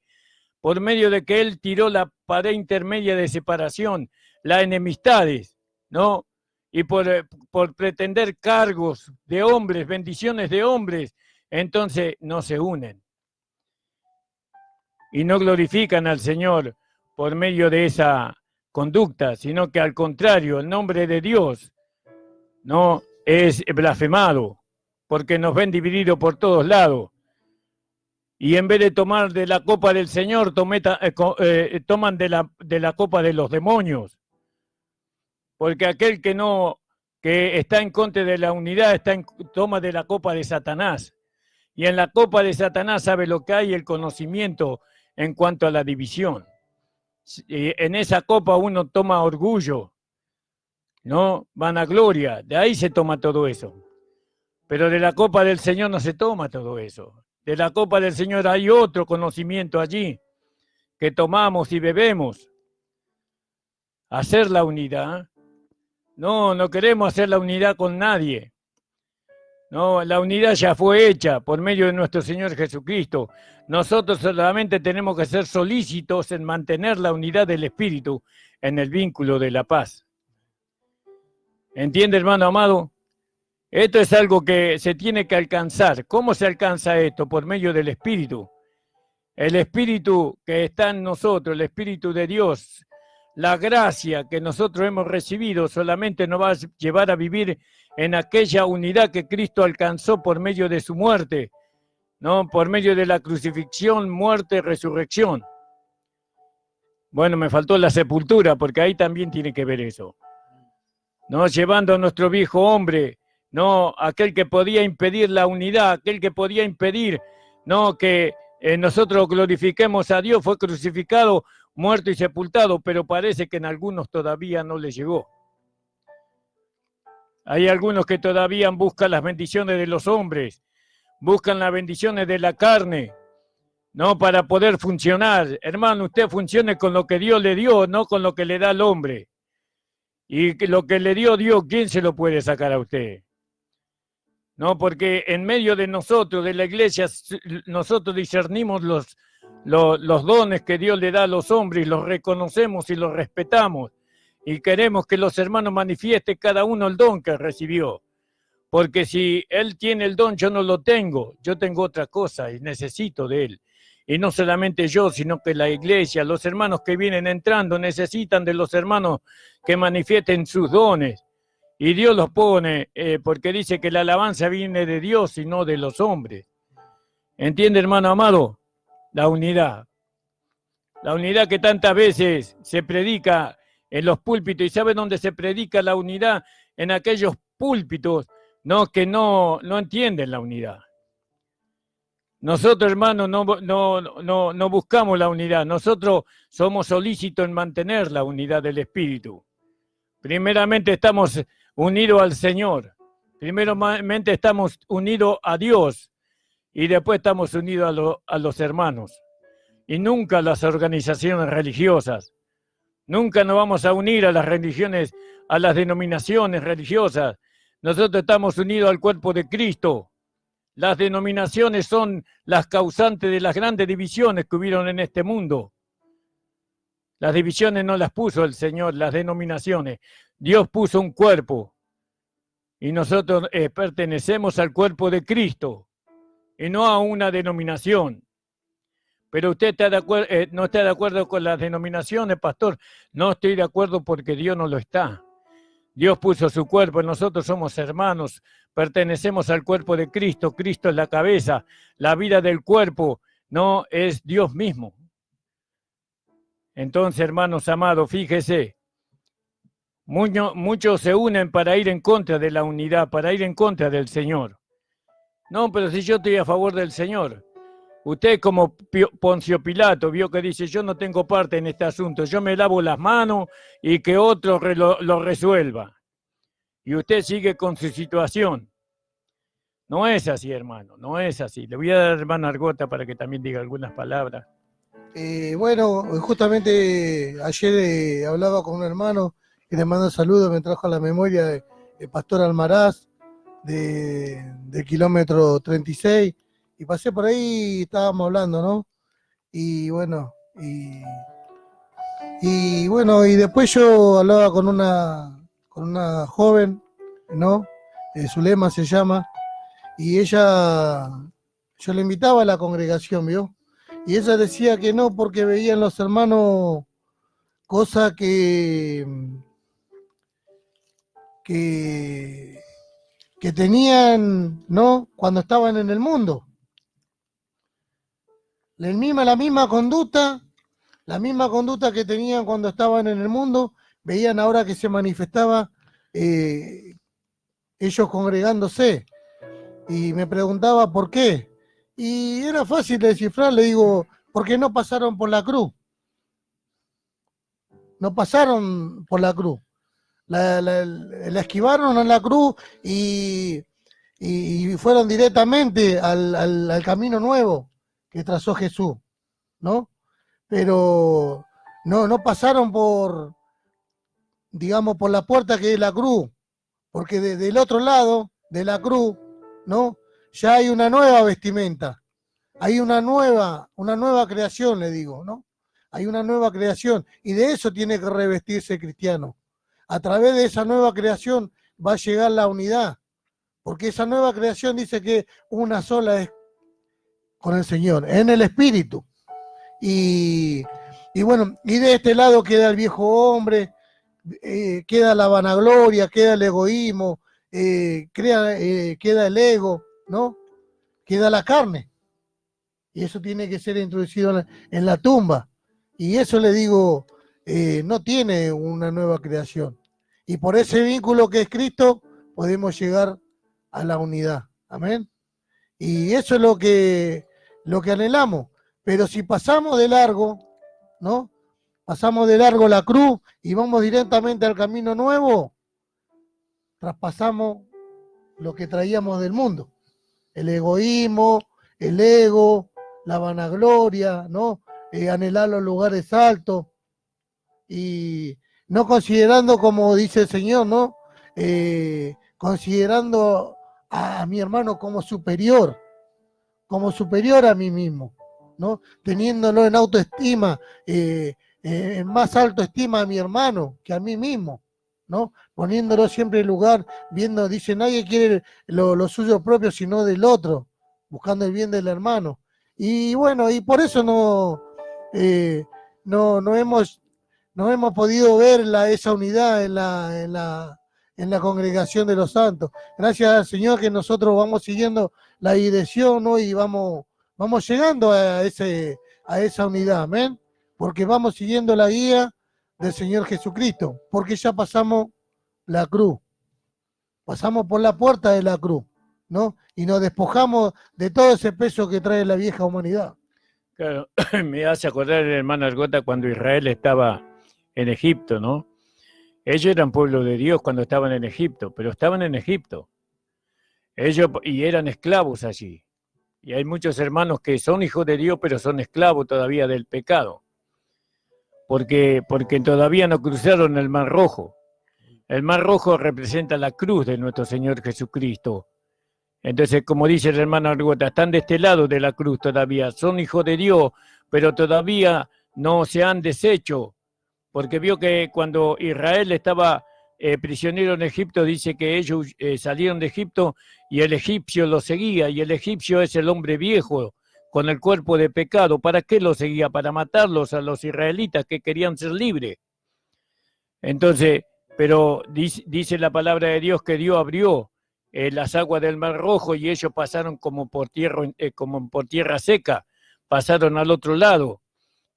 por medio de que Él tiró la pared intermedia de separación, las enemistades, ¿no? Y por pretender cargos de hombres, bendiciones de hombres, entonces no se unen. Y no glorifican al Señor por medio de esa conducta, sino que al contrario, el nombre de Dios no es blasfemado, porque nos ven divididos por todos lados. Y en vez de tomar de la copa del Señor, toman de la copa de los demonios. porque aquel que está en contra de la unidad toma de la copa de Satanás. Y en la copa de Satanás sabe lo que hay, el conocimiento en cuanto a la división. En esa copa uno toma orgullo, ¿no? Vanagloria, de ahí se toma todo eso. Pero de la copa del Señor no se toma todo eso. De la copa del Señor hay otro conocimiento allí que tomamos y bebemos. Hacer la unidad. No queremos hacer la unidad con nadie. No, la unidad ya fue hecha por medio de nuestro Señor Jesucristo. Nosotros solamente tenemos que ser solícitos en mantener la unidad del Espíritu en el vínculo de la paz. ¿Entiende, hermano amado? Esto es algo que se tiene que alcanzar. ¿Cómo se alcanza esto? Por medio del Espíritu. El Espíritu que está en nosotros, el Espíritu de Dios, la gracia que nosotros hemos recibido solamente nos va a llevar a vivir en aquella unidad que Cristo alcanzó por medio de su muerte, ¿no? Por medio de la crucifixión, muerte, resurrección. Bueno, me faltó la sepultura, porque ahí también tiene que ver eso, ¿no? Llevando a nuestro viejo hombre, ¿no? Aquel que podía impedir la unidad, aquel que podía impedir, ¿no? Que nosotros glorifiquemos a Dios, fue crucificado, muerto y sepultado, pero parece que en algunos todavía no les llegó. Hay algunos que todavía buscan las bendiciones de los hombres, buscan las bendiciones de la carne, no para poder funcionar. Hermano, usted funcione con lo que Dios le dio, no con lo que le da al hombre. Y lo que le dio Dios, ¿quién se lo puede sacar a usted? No, porque en medio de nosotros, de la iglesia, nosotros discernimos los dones que Dios le da a los hombres, los reconocemos y los respetamos. Y queremos que los hermanos manifiesten cada uno el don que recibió. Porque si él tiene el don, yo no lo tengo. Yo tengo otra cosa y necesito de él. Y no solamente yo, sino que la iglesia, los hermanos que vienen entrando necesitan de los hermanos que manifiesten sus dones. Y Dios los pone, porque dice que la alabanza viene de Dios y no de los hombres. ¿Entiende, hermano amado? La unidad. La unidad que tantas veces se predica en los púlpitos. ¿Y sabe dónde se predica la unidad? En aquellos púlpitos, ¿no? Que no entienden la unidad. Nosotros, hermanos, no buscamos la unidad. Nosotros somos solícitos en mantener la unidad del Espíritu. Primeramente estamos unidos al Señor. Primeramente estamos unidos a Dios. Y después estamos unidos a los hermanos. Y nunca a las organizaciones religiosas. Nunca nos vamos a unir a las religiones, a las denominaciones religiosas. Nosotros estamos unidos al cuerpo de Cristo. Las denominaciones son las causantes de las grandes divisiones que hubieron en este mundo. Las divisiones no las puso el Señor, las denominaciones. Dios puso un cuerpo. Y nosotros pertenecemos al cuerpo de Cristo. Y no a una denominación. Pero usted está no está de acuerdo con las denominaciones, pastor. No estoy de acuerdo porque Dios no lo está. Dios puso su cuerpo, nosotros somos hermanos, pertenecemos al cuerpo de Cristo. Cristo es la cabeza, la vida del cuerpo no es Dios mismo. Entonces, hermanos amados, fíjese, muchos se unen para ir en contra de la unidad, para ir en contra del Señor. No, pero si yo estoy a favor del Señor. Usted como Poncio Pilato vio que dice, yo no tengo parte en este asunto, yo me lavo las manos y que otro lo resuelva. Y usted sigue con su situación. No es así, hermano, no es así. Le voy a dar a hermano Argota para que también diga algunas palabras. Bueno, justamente ayer hablaba con un hermano que le mando saludos, me trajo a la memoria el pastor Almaraz de kilómetro 36. Y pasé por ahí y estábamos hablando, ¿no? Y bueno, y después yo hablaba con una joven, ¿no? Zulema se llama, y ella, yo le invitaba a la congregación, ¿vio? Y ella decía que no, porque veían los hermanos cosas que tenían, ¿no? Cuando estaban en el mundo. La misma conducta que tenían cuando estaban en el mundo, veían ahora que se manifestaba ellos congregándose, y me preguntaba por qué. Y era fácil de descifrar, le digo, porque no pasaron por la cruz. No pasaron por la cruz. La esquivaron en la cruz y fueron directamente al camino nuevo que trazó Jesús, ¿no? Pero no pasaron por, digamos, por la puerta que es la cruz, porque del otro lado de la cruz, ¿no? Ya hay una nueva vestimenta, hay una nueva creación, le digo, ¿no? Hay una nueva creación, y de eso tiene que revestirse el cristiano. A través de esa nueva creación va a llegar la unidad, porque esa nueva creación dice que una sola es con el Señor, en el Espíritu. Y bueno, y de este lado queda el viejo hombre, queda la vanagloria, queda el egoísmo, queda el ego, ¿no? Queda la carne. Y eso tiene que ser introducido en la tumba. Y eso le digo, no tiene una nueva creación. Y por ese vínculo que es Cristo, podemos llegar a la unidad. Amén. Y eso es lo que anhelamos. Pero si pasamos de largo, ¿no? Pasamos de largo la cruz y vamos directamente al camino nuevo, traspasamos lo que traíamos del mundo. El egoísmo, el ego, la vanagloria, ¿no? Anhelar los lugares altos y no considerando, como dice el Señor, ¿no? Considerando a mi hermano como superior a mí mismo, ¿no? Teniéndolo en autoestima, en más alto estima a mi hermano que a mí mismo, ¿no? Poniéndolo siempre en lugar, viendo, dice, nadie quiere lo suyo propio, sino del otro, buscando el bien del hermano. Y bueno, y por eso no hemos podido ver esa unidad en la congregación de los santos. Gracias al Señor que nosotros vamos siguiendo la dirección, ¿no? Y vamos llegando a esa unidad, amén, porque vamos siguiendo la guía del Señor Jesucristo, porque ya pasamos la cruz, pasamos por la puerta de la cruz, ¿no? Y nos despojamos de todo ese peso que trae la vieja humanidad. Claro, me hace acordar el hermano Argota cuando Israel estaba en Egipto, ¿no? Ellos eran pueblo de Dios cuando estaban en Egipto, pero estaban en Egipto. Ellos y eran esclavos allí. Y hay muchos hermanos que son hijos de Dios, pero son esclavos todavía del pecado. Porque todavía no cruzaron el Mar Rojo. El Mar Rojo representa la cruz de nuestro Señor Jesucristo. Entonces, como dice el hermano Argota, están de este lado de la cruz todavía. Son hijos de Dios, pero todavía no se han deshecho. Porque vio que cuando Israel estaba prisionero en Egipto, dice que ellos salieron de Egipto y el egipcio lo seguía, y el egipcio es el hombre viejo con el cuerpo de pecado. ¿Para qué lo seguía? Para matarlos a los israelitas que querían ser libres. Entonces, pero dice la palabra de Dios que Dios abrió las aguas del Mar Rojo y ellos pasaron como por tierra seca, pasaron al otro lado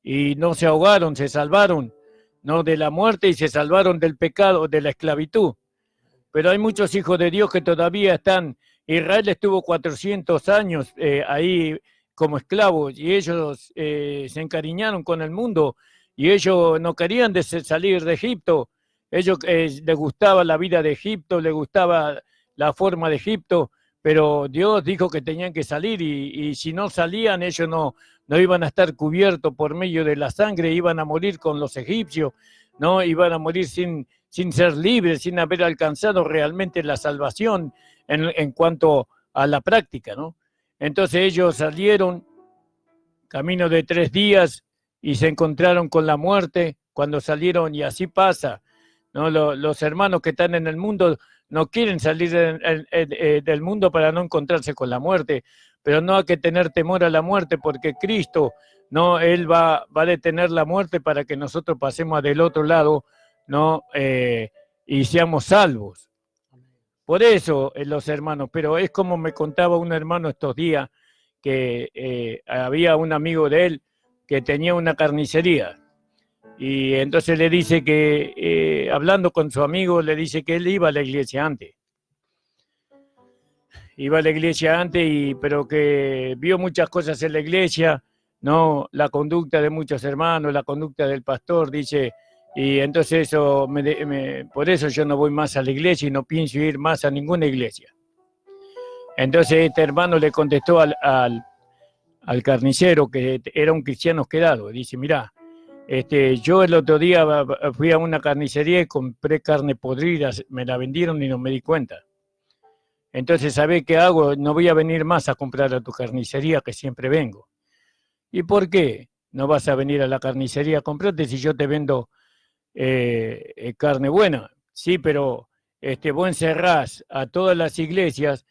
y no se ahogaron, se salvaron, no de la muerte, y se salvaron del pecado, de la esclavitud. Pero hay muchos hijos de Dios que todavía están. Israel estuvo 400 años ahí como esclavos y ellos se encariñaron con el mundo y ellos no querían salir de Egipto. Ellos les gustaba la vida de Egipto, les gustaba la forma de Egipto, pero Dios dijo que tenían que salir y si no salían ellos no iban a estar cubiertos por medio de la sangre, iban a morir con los egipcios, ¿no? Iban a morir sin ser libres, sin haber alcanzado realmente la salvación en cuanto a la práctica, ¿no? Entonces ellos salieron camino de 3 días y se encontraron con la muerte cuando salieron, y así pasa, ¿no? Los hermanos que están en el mundo no quieren salir del mundo para no encontrarse con la muerte, pero no hay que tener temor a la muerte porque Cristo, ¿no? Él va a detener la muerte para que nosotros pasemos del otro lado, ¿no? Y seamos salvos. Por eso, los hermanos, pero es como me contaba un hermano estos días, que había un amigo de él que tenía una carnicería Y entonces le dice que, hablando con su amigo, le dice que él iba a la iglesia antes. Iba a la iglesia antes, pero que vio muchas cosas en la iglesia, ¿no? La conducta de muchos hermanos, la conducta del pastor, dice, y entonces eso, por eso yo no voy más a la iglesia y no pienso ir más a ninguna iglesia. Entonces este hermano le contestó al carnicero, que era un cristiano quedado, dice, mirá, yo el otro día fui a una carnicería y compré carne podrida, me la vendieron y no me di cuenta. Entonces, ¿sabés qué hago? No voy a venir más a comprar a tu carnicería, que siempre vengo. ¿Y por qué no vas a venir a la carnicería a comprarte si yo te vendo carne buena? Sí, pero vos encerrás a todas las iglesias,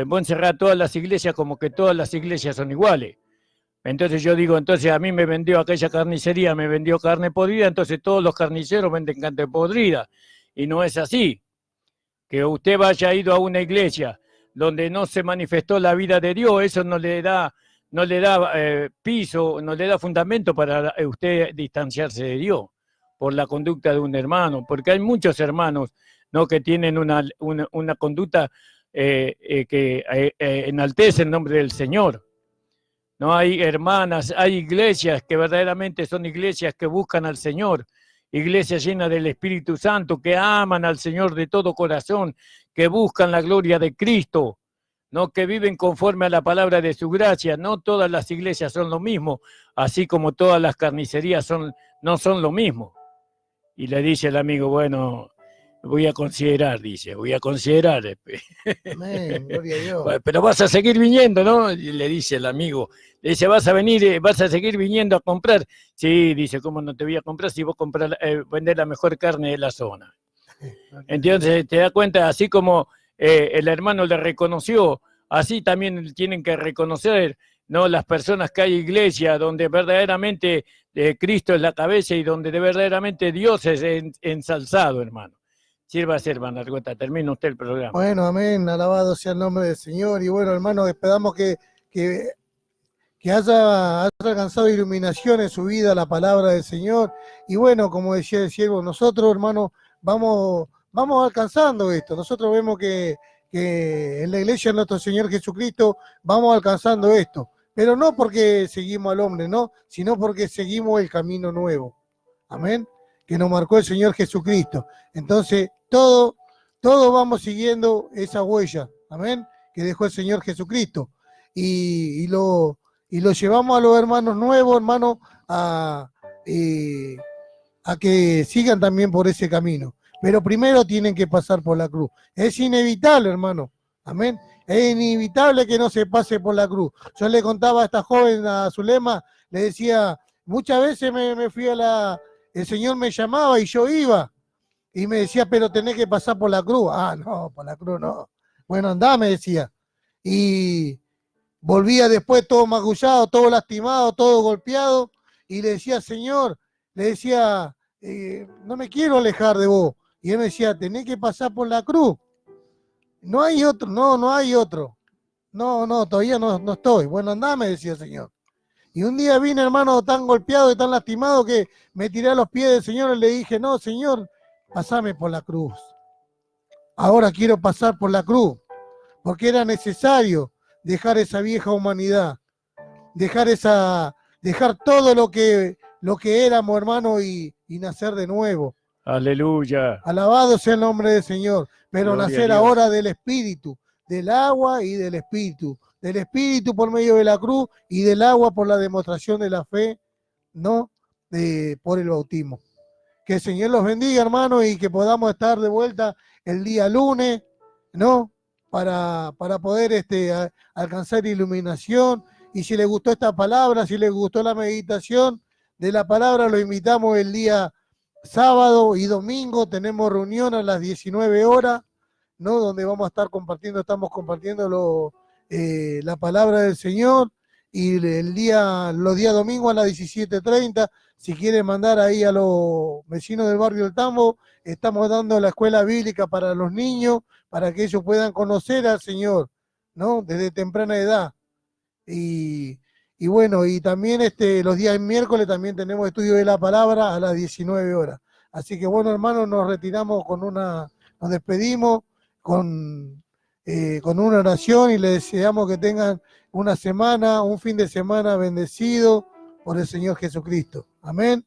vos encerrás a todas las iglesias como que todas las iglesias son iguales. Entonces yo digo, entonces a mí me vendió aquella carnicería, me vendió carne podrida, entonces todos los carniceros venden carne podrida. Y no es así. Que usted haya ido a una iglesia donde no se manifestó la vida de Dios, eso no le da piso, no le da fundamento para usted distanciarse de Dios por la conducta de un hermano, porque hay muchos hermanos, ¿no?, que tienen una conducta que enaltece el nombre del Señor. No hay hermanas, hay iglesias que verdaderamente son iglesias que buscan al Señor, iglesias llenas del Espíritu Santo, que aman al Señor de todo corazón, que buscan la gloria de Cristo, no, que viven conforme a la palabra de su gracia. No todas las iglesias son lo mismo, así como todas las carnicerías no son lo mismo. Y le dice el amigo, bueno, voy a considerar, dice, voy a considerar. Amén, gloria a Dios. Pero vas a seguir viniendo, ¿no? Y le dice el amigo, le dice, vas a seguir viniendo a comprar. Sí, dice, ¿cómo no te voy a comprar si vos vendés la mejor carne de la zona? Entonces te das cuenta, así como el hermano le reconoció, así también tienen que reconocer, ¿no?, las personas que hay iglesia donde verdaderamente Cristo es la cabeza y donde verdaderamente Dios es ensalzado, hermano. Sírvase, hermano Argota, termina usted el programa. Bueno, amén, alabado sea el nombre del Señor. Y bueno, hermano, esperamos que haya alcanzado iluminación en su vida la palabra del Señor. Y bueno, como decía el siervo, nosotros, hermano, vamos alcanzando esto. Nosotros vemos que en la iglesia de nuestro Señor Jesucristo vamos alcanzando esto. Pero no porque seguimos al hombre, no, sino porque seguimos el camino nuevo. Amén. Que nos marcó el Señor Jesucristo. Entonces, todo vamos siguiendo esa huella. Amén. Que dejó el Señor Jesucristo. Y lo llevamos a los hermanos nuevos, hermanos, a que sigan también por ese camino. Pero primero tienen que pasar por la cruz. Es inevitable, hermano. Amén. Es inevitable que no se pase por la cruz. Yo le contaba a esta joven, a Zulema, le decía, muchas veces me fui el Señor me llamaba y yo iba. Y me decía, pero tenés que pasar por la cruz. Ah, no, por la cruz no. Bueno, andá, me decía. Y volvía después todo magullado, todo lastimado, todo golpeado. Y le decía, Señor, le decía, no me quiero alejar de vos. Y él me decía, tenés que pasar por la cruz. No hay otro, no hay otro. No, todavía no estoy. Bueno, andá, me decía el Señor. Y un día vine, hermano, tan golpeado y tan lastimado que me tiré a los pies del Señor y le dije, no, Señor, pasame por la cruz. Ahora quiero pasar por la cruz, porque era necesario dejar esa vieja humanidad, dejar todo lo que éramos, hermano, y nacer de nuevo. Aleluya. Alabado sea el nombre del Señor, pero Gloria nacer ahora del Espíritu, del agua y del Espíritu por medio de la cruz y del agua por la demostración de la fe, ¿no? Por el bautismo. Que el Señor los bendiga, hermano, y que podamos estar de vuelta el día lunes, ¿no? Para poder alcanzar iluminación. Y si les gustó esta palabra, si les gustó la meditación de la palabra, lo invitamos el día sábado y domingo. Tenemos reunión a las 19 horas, ¿no? Donde estamos compartiendo la palabra del Señor. Y los días domingos a las 17:30, si quieren mandar ahí a los vecinos del barrio del Tambo, estamos dando la escuela bíblica para los niños, para que ellos puedan conocer al Señor, ¿no? Desde temprana edad. Y Y bueno, y también los días miércoles también tenemos estudio de la palabra a las 19 horas. Así que bueno, hermanos, nos despedimos con una oración y les deseamos que tengan un fin de semana bendecido por el Señor Jesucristo. Amén.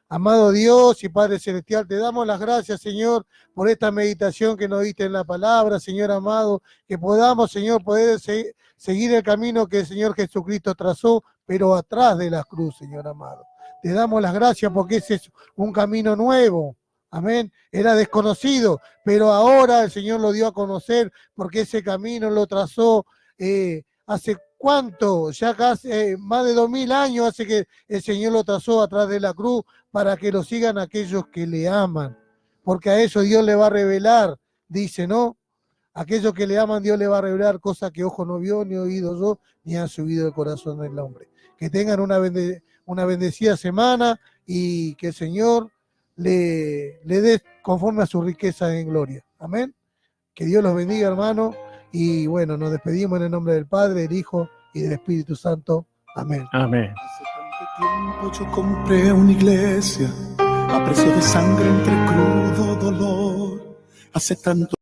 Amado Dios y Padre Celestial, te damos las gracias, Señor, por esta meditación que nos diste en la palabra, Señor amado, que podamos, Señor, poder seguir el camino que el Señor Jesucristo trazó, pero atrás de la cruz, Señor amado. Te damos las gracias porque ese es un camino nuevo. Amén. Era desconocido, pero ahora el Señor lo dio a conocer porque ese camino lo trazó hace cuánto, ya casi más de 2000 años hace que el Señor lo trazó atrás de la cruz para que lo sigan aquellos que le aman, porque a eso Dios le va a revelar, dice, ¿no? Aquellos que le aman, Dios le va a revelar cosas que ojo no vio, ni oído yo, ni han subido el corazón del hombre. Que tengan una bendecida semana y que el Señor le dé conforme a su riqueza en gloria. Amén. Que Dios los bendiga, hermano. Y bueno, nos despedimos en el nombre del Padre, del Hijo y del Espíritu Santo. Amén. Amén. Hace tanto tiempo yo compré una iglesia a precio de sangre entre crudo dolor. Hace tanto